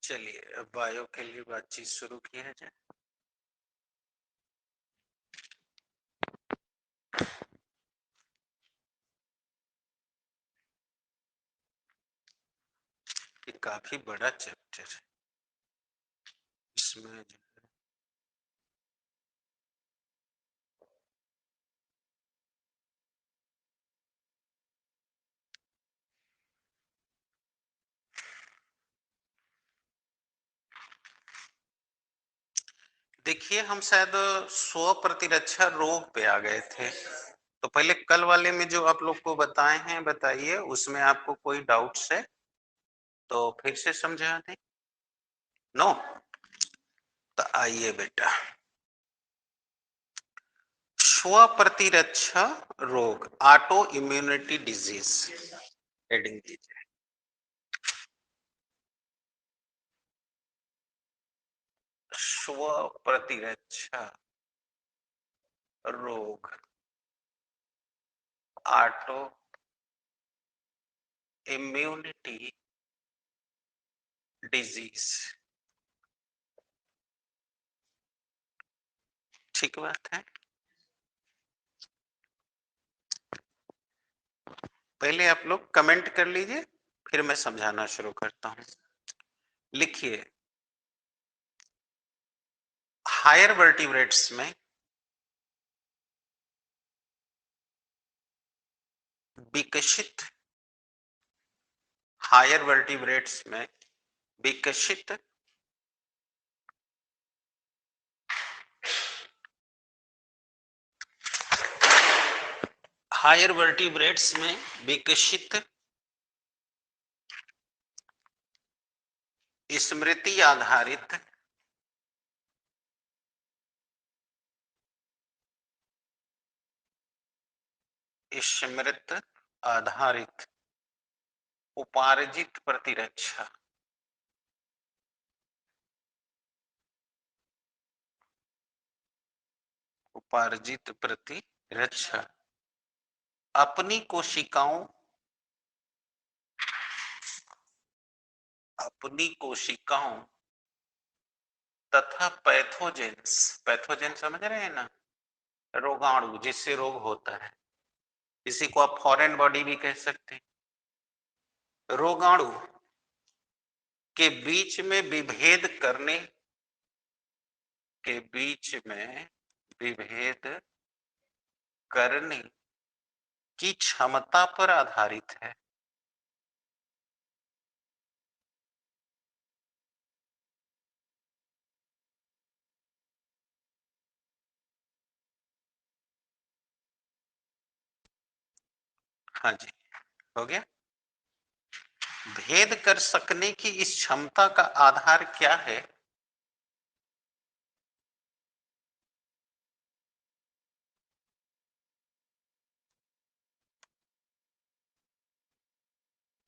चलिए अब बायो के लिए बातचीत शुरू किया जाए। ये काफी बड़ा चैप्टर है। इसमें देखिए हम शायद स्व प्रतिरक्षा रोग पे आ गए थे। तो पहले कल वाले में जो आप लोग को बताए हैं बताइए, उसमें आपको कोई डाउट्स है तो फिर से समझा दें। नो? तो आइए बेटा, स्व प्रतिरक्षा रोग, ऑटो इम्यूनिटी डिजीज, हेडिंग दीजिए। स्व प्रतिरक्षा रोग, ऑटो इम्यूनिटी डिजीज। ठीक बात है। पहले आप लोग कमेंट कर लीजिए, फिर मैं समझाना शुरू करता हूं। लिखिए, हायर वर्टिब्रेट्स में विकसित, हायर वर्टिब्रेट्स में विकसित हायर वर्टिब्रेट्स में विकसित स्मृति आधारित स्मृत आधारित उपार्जित प्रतिरक्षा, उपार्जित प्रतिरक्षा अपनी कोशिकाओं, अपनी कोशिकाओं तथा पैथोजेंस, पैथोजेन समझ रहे हैं ना, रोगाणु जिससे रोग होता है, इसी को आप फॉरेन बॉडी भी कह सकते हैं। रोगाणु के बीच में विभेद करने, के बीच में विभेद करने की क्षमता पर आधारित है। हाँ जी, हो गया। भेद कर सकने की इस क्षमता का आधार क्या है?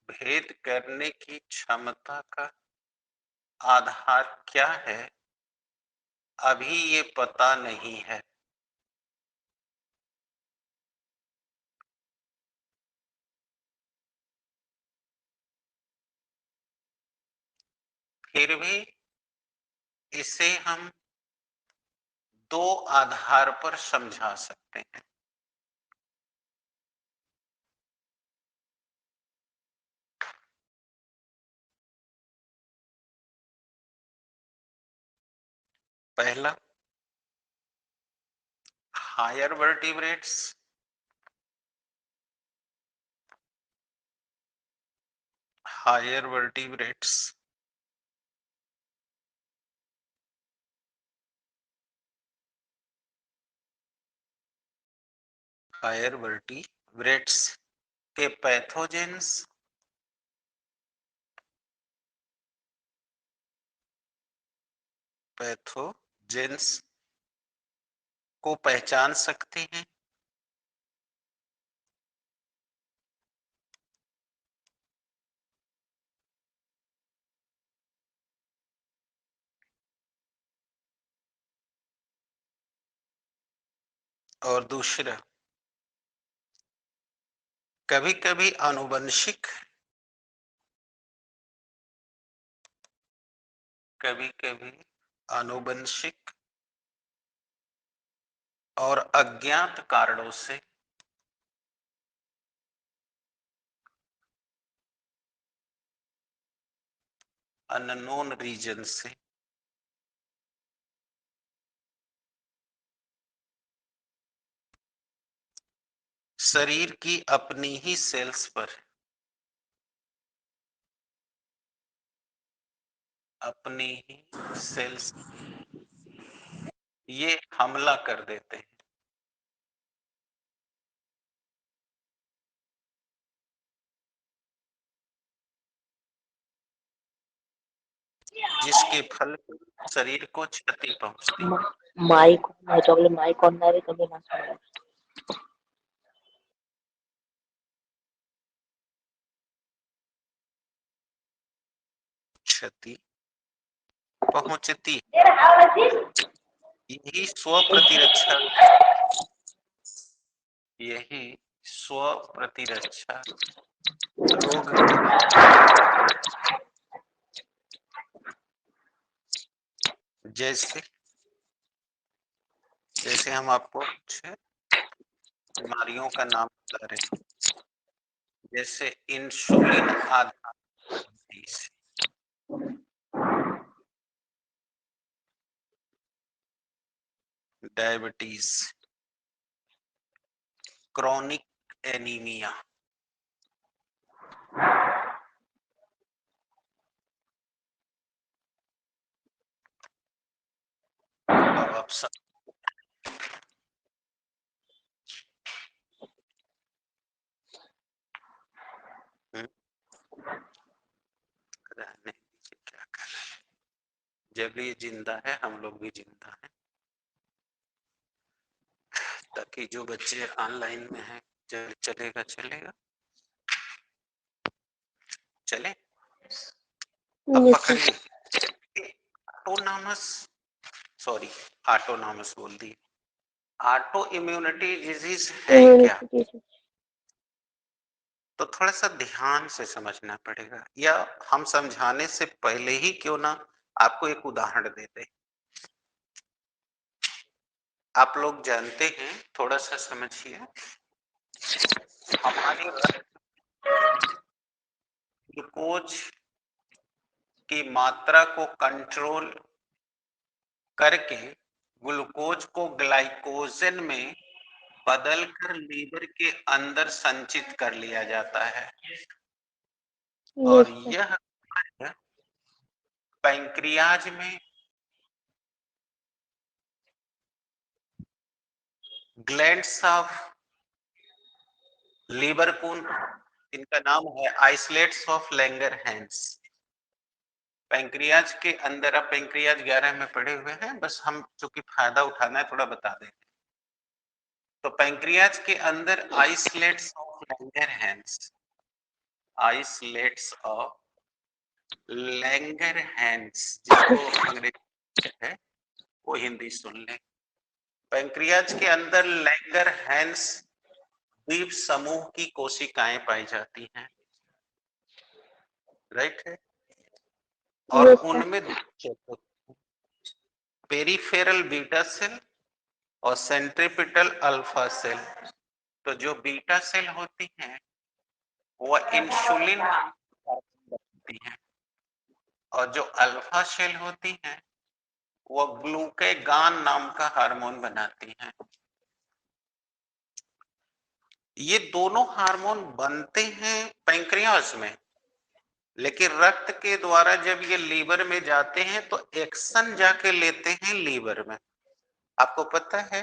भेद करने की क्षमता का आधार क्या है, अभी ये पता नहीं है। फिर भी इसे हम दो आधार पर समझा सकते हैं। पहला, higher vertebrates higher vertebrates higher vertebrates के पैथोजेंस, पैथोजेंस को पहचान सकते हैं और दूसरा, कभी कभी आनुवंशिक कभी कभी आनुवंशिक और अज्ञात कारणों से अननोन रीजन से शरीर की अपनी ही सेल्स पर अपनी ही सेल्स ये हमला कर देते हैं। जिसके फल शरीर को क्षति पहुंचती है। माइक चॉकलेट माइक ऑन है कभी ना सुना क्षति पहुंचती, यही स्व प्रतिरक्षा, यही स्व प्रतिरक्षा रोग जैसे जैसे हम आपको कुछ बीमारियों का नाम बता रहे हैं, जैसे इंसुलिन आधारित डायबिटीज, क्रॉनिक एनीमिया, अब आप सब रहने दीजिए, क्या कर रहे हैं। जब ये जिंदा है हम लोग भी जिंदा हैं, ताकि जो बच्चे ऑनलाइन में हैं चलेगा चलेगा चले। अब पकड़िए, ऑटोनॉमस, सॉरी ऑटोनॉमस बोल दी, ऑटो इम्यूनिटी डिजीज है क्या? तो थोड़ा सा ध्यान से समझना पड़ेगा, या हम समझाने से पहले ही क्यों ना आपको एक उदाहरण देते। आप लोग जानते हैं, थोड़ा सा समझिए, हमारी ग्लूकोज की मात्रा को कंट्रोल करके ग्लूकोज को ग्लाइकोजन में बदलकर लीवर के अंदर संचित कर लिया जाता है, और यह पैंक्रियाज में ग्लैंड्स ऑफ लीवर कून, इनका नाम है आइसलेट्स ऑफ लैंगरहैंस। पैंक्रियाज के अंदर, अब पैंक्रियाज 11 में पड़े हुए हैं, बस हम चूंकि फायदा उठाना है थोड़ा बता दें। तो पैंक्रियाज के अंदर islets of Langerhans, islets of Langerhans, जिसको अंग्रेजी है वो हिंदी सुन लें। पैंक्रियाज के अंदर लैंगरहैंस द्वीप समूह की कोशिकाएं पाई जाती हैं, राइट है, और उनमें पेरिफेरल बीटा सेल और सेंट्रीपिटल अल्फा सेल। तो जो बीटा सेल होती हैं वह इंसुलिन होती हैं, और जो अल्फा सेल होती हैं वह ग्लूकेगान नाम का हार्मोन बनाती हैं। ये दोनों हार्मोन बनते हैं पैंक्रियाज में, लेकिन रक्त के द्वारा जब ये लीवर में जाते हैं तो एक्शन जाके लेते हैं लीवर में। आपको पता है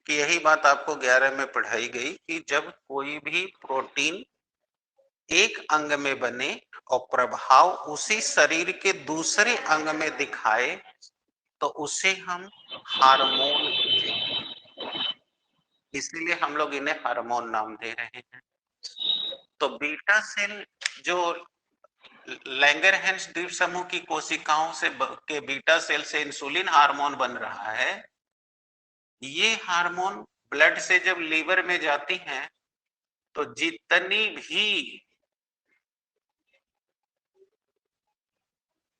कि यही बात आपको 11 में पढ़ाई गई कि जब कोई भी प्रोटीन एक अंग में बने और प्रभाव उसी शरीर के दूसरे अंग में दिखाए तो उसे हम हार्मोन, इसीलिए हम लोग इन्हें हार्मोन नाम दे रहे हैं। तो बीटा सेल जो लैंगरहैंस द्वीप समूह की कोशिकाओं से के बीटा सेल से इंसुलिन हार्मोन बन रहा है, ये हार्मोन ब्लड से जब लीवर में जाती हैं तो जितनी भी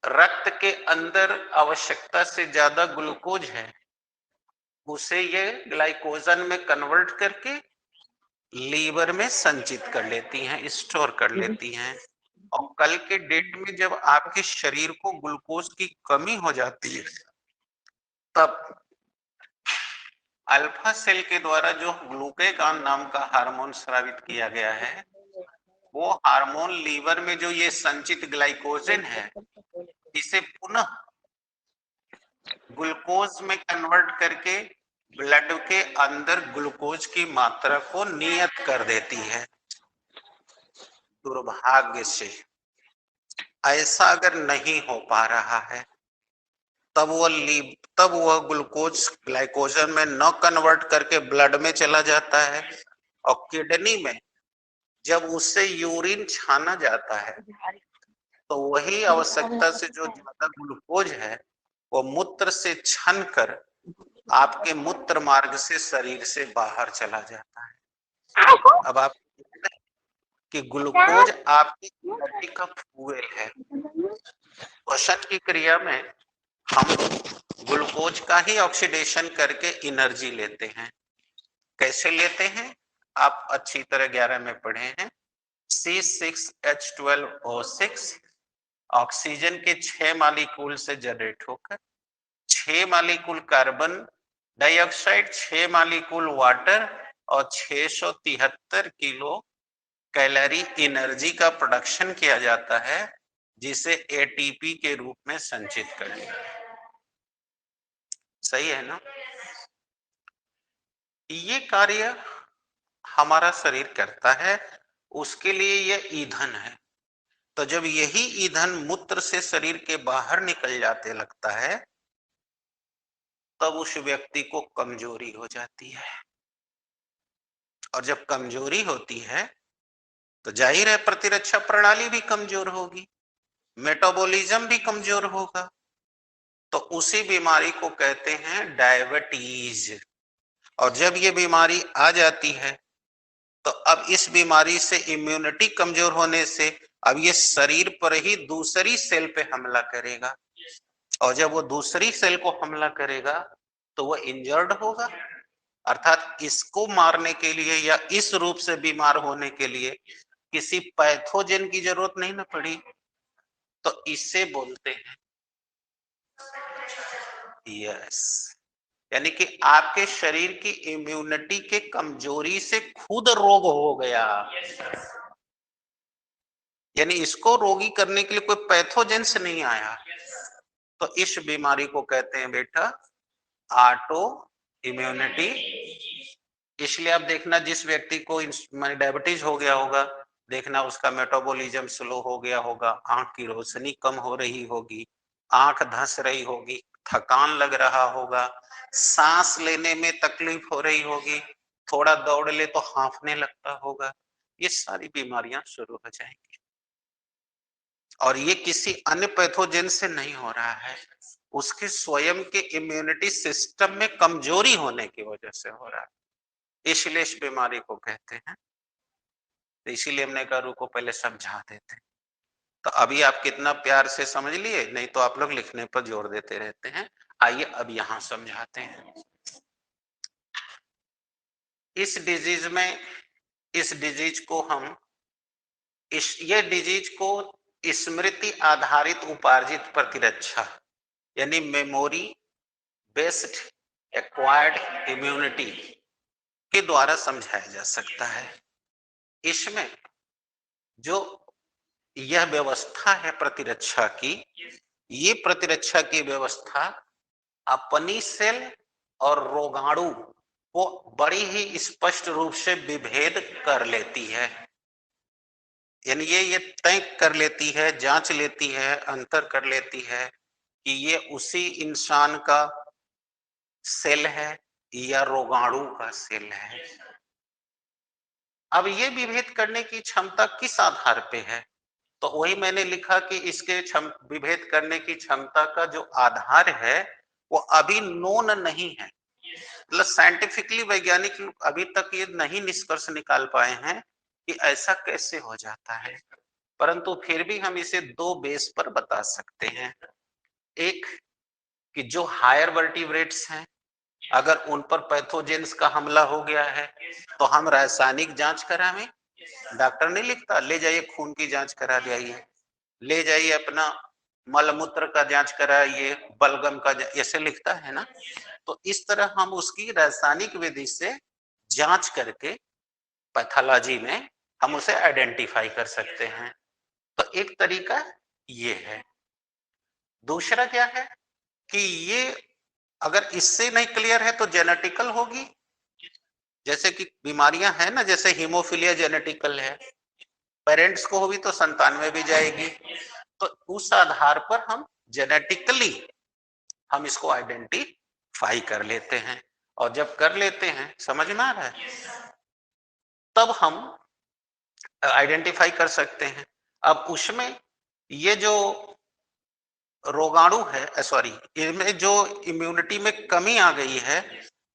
रक्त के अंदर आवश्यकता से ज्यादा ग्लूकोज है, उसे ये ग्लाइकोजन में कन्वर्ट करके लीवर में संचित कर लेती हैं, स्टोर कर लेती हैं। और कल के डेट में जब आपके शरीर को ग्लूकोज की कमी हो जाती है, तब अल्फा सेल के द्वारा जो ग्लूकेगॉन नाम का हार्मोन स्रावित किया गया है, वो हार्मोन लीवर में जो ये संचित ग्लाइकोजन है, इसे पुनः ग्लूकोज में कन्वर्ट करके ब्लड के अंदर ग्लूकोज की मात्रा को नियत कर देती है। दुर्भाग्य से ऐसा अगर नहीं हो पा रहा है, तब वह ग्लूकोज ग्लाइकोजन में न कन्वर्ट करके ब्लड में चला जाता है, और किडनी में जब उससे यूरिन छाना जाता है, तो वही आवश्यकता से जो ज्यादा ग्लूकोज है वो मूत्र से छन कर आपके मूत्र मार्ग से शरीर से बाहर चला जाता है। अब आप कि ग्लूकोज आपकी बॉडी का फ्यूल है। श्वसन की क्रिया में हम ग्लूकोज का ही ऑक्सीडेशन करके एनर्जी लेते हैं। कैसे लेते हैं? आप अच्छी तरह 11 में पढ़े हैं। C6H12O6 ऑक्सीजन के 6 मालिक्यूल से जनरेट होकर 6 molecule carbon dioxide, 6 molecule water और 673 किलो कैलोरी एनर्जी का प्रोडक्शन किया जाता है, जिसे एटीपी के रूप में संचित कर लिया। सही है ना? ये कार्य हमारा शरीर करता है, उसके लिए यह ईंधन है। तो जब यही ईंधन मूत्र से शरीर के बाहर निकल जाते लगता है, तब उस व्यक्ति को कमजोरी हो जाती है। और जब कमजोरी होती है तो जाहिर है प्रतिरक्षा प्रणाली भी कमजोर होगी, मेटाबॉलिज्म भी कमजोर होगा। तो उसी बीमारी को कहते हैं डायबिटीज। और जब ये बीमारी आ जाती है, तो अब इस बीमारी से इम्यूनिटी कमजोर होने से अब ये शरीर पर ही दूसरी सेल पे हमला करेगा, और जब वो दूसरी सेल को हमला करेगा तो वो इंजर्ड होगा। अर्थात इसको मारने के लिए या इस रूप से बीमार होने के लिए किसी पैथोजन की जरूरत नहीं ना पड़ी। तो इससे बोलते हैं यस, यानी कि आपके शरीर की इम्यूनिटी के कमजोरी से खुद रोग हो गया। यानी इसको रोगी करने के लिए कोई पैथोजन से नहीं आया। तो इस बीमारी को कहते हैं बेटा ऑटो इम्यूनिटी। इसलिए आप देखना, जिस व्यक्ति को डायबिटीज हो गया होगा, देखना उसका मेटाबॉलिज्म स्लो हो गया होगा, आंख की रोशनी कम हो रही होगी, आंख धंस रही होगी, थकान लग रहा होगा, सांस लेने में तकलीफ हो रही होगी, थोड़ा दौड़ ले तो हांफने लगता होगा। ये सारी बीमारियां शुरू हो जाएंगी, और ये किसी अन्य पैथोजन से नहीं हो रहा है, उसके स्वयं के इम्यूनिटी सिस्टम में कमजोरी होने की वजह से हो रहा है। इसलिए इस बीमारी को कहते हैं। तो इसीलिए हमने कहा रुको पहले समझा देते। तो अभी आप कितना प्यार से समझ लिए, नहीं तो आप लोग लिखने पर जोर देते रहते हैं। आइए अब यहां समझाते हैं। इस डिजीज को हम ये डिजीज को स्मृति आधारित उपार्जित प्रतिरक्षा यानी मेमोरी बेस्ड एक्वायर्ड इम्यूनिटी के द्वारा समझाया जा सकता है। इसमें जो यह व्यवस्था है प्रतिरक्षा की, ये प्रतिरक्षा की व्यवस्था अपनी सेल और रोगाणु को बड़ी ही स्पष्ट रूप से विभेद कर लेती है। यानी ये तय कर लेती है, जांच लेती है, अंतर कर लेती है कि ये उसी इंसान का सेल है या रोगाणु का सेल है। अब ये विभेद करने की क्षमता किस आधार पे है? तो वही मैंने लिखा कि इसके विभेद करने की क्षमता का जो आधार है वो अभी नोन नहीं है। मतलब साइंटिफिकली वैज्ञानिक अभी तक ये नहीं निष्कर्ष निकाल पाए हैं कि ऐसा कैसे हो जाता है। परंतु फिर भी हम इसे दो बेस पर बता सकते हैं। एक कि जो हायर वर्टिब्रेट्स हैं, अगर उन पर पैथोजेंस का हमला हो गया है तो हम रासायनिक जांच करावें। डॉक्टर नहीं लिखता ले जाइए खून की जांच करा जाइए, ले जाइए अपना मल मूत्र का जांच कराइए, बलगम का ऐसे लिखता है ना। तो इस तरह हम उसकी रासायनिक विधि से जांच करके पैथोलॉजी में हम उसे आइडेंटिफाई कर सकते हैं। तो एक तरीका ये है। दूसरा क्या है कि ये अगर इससे नहीं क्लियर है तो जेनेटिकल होगी। जैसे कि बीमारियां हैं ना, जैसे हीमोफीलिया जेनेटिकल है, पेरेंट्स को होगी तो संतान में भी जाएगी। तो उस आधार पर हम जेनेटिकली हम इसको आइडेंटिफाई कर लेते हैं। और जब कर लेते हैं, समझ में आ रहा है, तब हम आइडेंटिफाई कर सकते हैं। अब उसमें ये जो रोगाणु है, सॉरी, इनमें जो इम्यूनिटी में कमी आ गई है,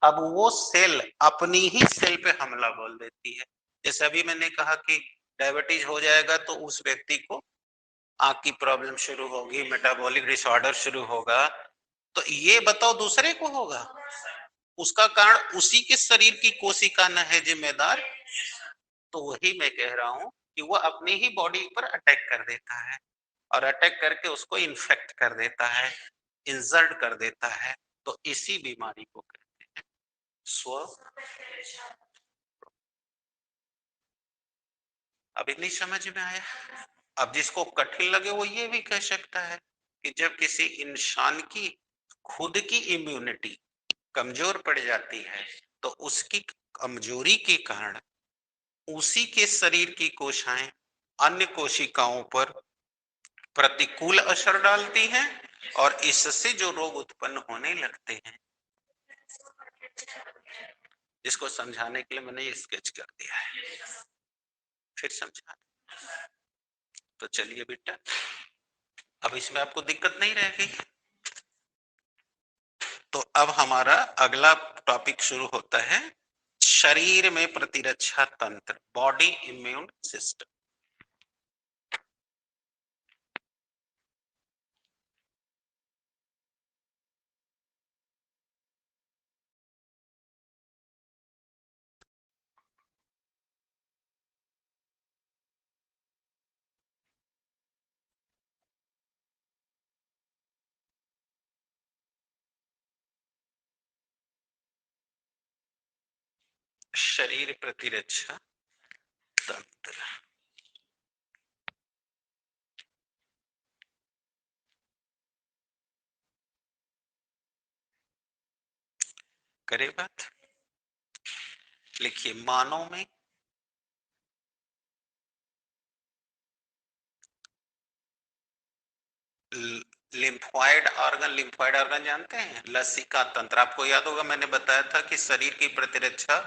अब वो सेल अपनी ही सेल पे हमला बोल देती है। जैसे अभी मैंने कहा कि डायबिटीज हो जाएगा तो उस व्यक्ति को आंख की प्रॉब्लम शुरू होगी, मेटाबॉलिक डिसऑर्डर शुरू होगा। तो ये बताओ दूसरे को होगा, उसका कारण उसी के शरीर की कोशिका न है जिम्मेदार। तो वही मैं कह रहा हूं कि वो अपनी ही बॉडी पर अटैक कर देता है और अटैक करके उसको इन्फेक्ट कर देता है, इंसल्ट कर देता है। तो इसी बीमारी को कहते हैं स्व। अभी नहीं समझ में आया? अब जिसको कठिन लगे वो ये भी कह सकता है कि जब किसी इंसान की खुद की इम्यूनिटी कमजोर पड़ जाती है तो उसकी कमजोरी के कारण उसी के शरीर की कोशिकाएं अन्य कोशिकाओं पर प्रतिकूल असर डालती हैं और इससे जो रोग उत्पन्न होने लगते हैं। इसको समझाने के लिए मैंने ये स्केच कर दिया है, फिर समझा। तो चलिए बेटा, अब इसमें आपको दिक्कत नहीं रहेगी। तो अब हमारा अगला टॉपिक शुरू होता है शरीर में प्रतिरक्षा तंत्र, बॉडी इम्यून सिस्टम। शरीर प्रतिरक्षा तंत्र। करे बात, लिखिए मानव में लिम्फॉइड ऑर्गन जानते हैं, लसिका तंत्र। आपको याद होगा मैंने बताया था कि शरीर की प्रतिरक्षा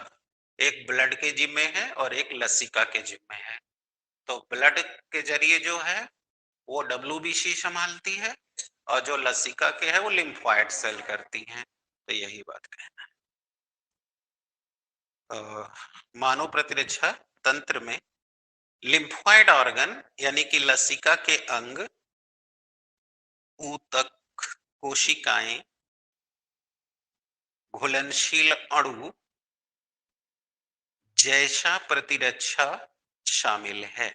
एक ब्लड के जिम्मे है और एक लसिका के जिम्मे है। तो ब्लड के जरिए जो है वो WBC संभालती है और जो लसिका के है वो लिम्फॉइड सेल करती हैं। तो यही बात कहना है। मानव प्रतिरक्षा तंत्र में लिम्फॉइड ऑर्गन यानी कि लसिका के अंग, ऊतक, कोशिकाएं, घुलनशील अणु जैसा प्रतिरक्षा शामिल है।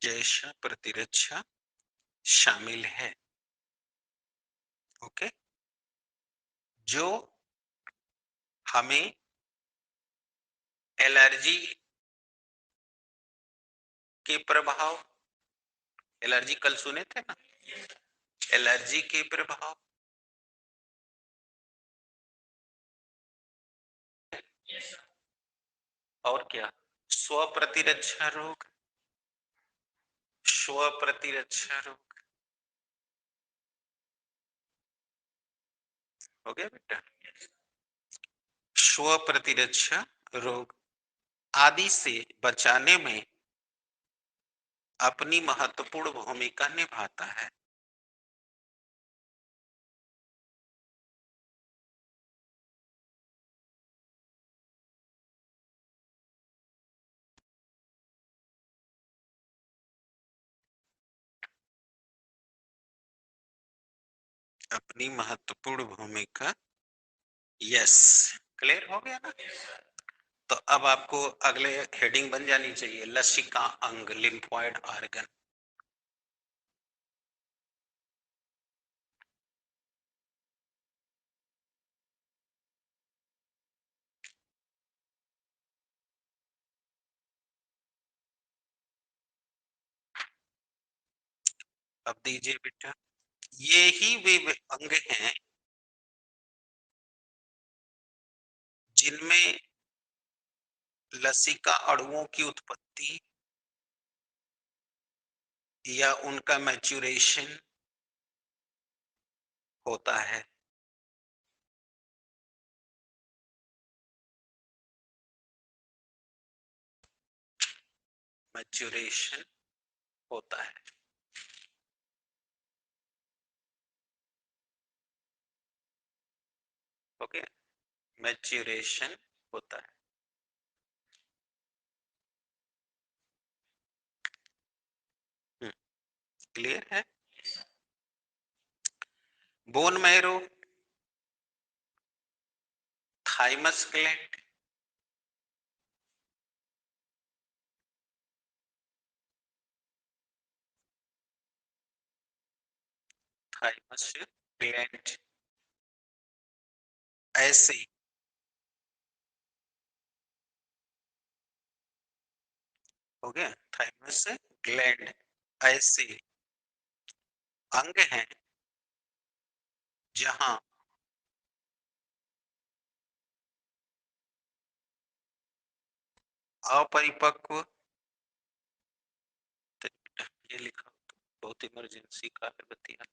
जैसा प्रतिरक्षा शामिल है। ओके, जो हमें एलर्जी के प्रभाव, एलर्जी कल सुने थे ना, एलर्जी के प्रभाव, और क्या, स्व प्रतिरक्षा रोग, स्व प्रतिरक्षा रोग। हो गया बेटा? स्व प्रतिरक्षा रोग आदि से बचाने में अपनी महत्वपूर्ण भूमिका निभाता है। अपनी महत्वपूर्ण भूमिका, यस, क्लियर हो गया ना। तो अब आपको अगले हेडिंग बन जानी चाहिए, लसिका अंग, लिम्फोइड ऑर्गन। अब दीजिए बेटा, ये ही वे अंग हैं जिनमें लसिका अणुओं की उत्पत्ति या उनका मैच्योरेशन होता है। मैच्योरेशन होता है, ओके, मैच्योरेशन होता है। क्लियर है। Bone marrow, thymus gland, thymus gland ऐसे हो गया, थाइमस ग्लैंड ऐसे अंग हैं जहां अपरिपक्व, ये लिखा, बहुत इमरजेंसी का है, बतिया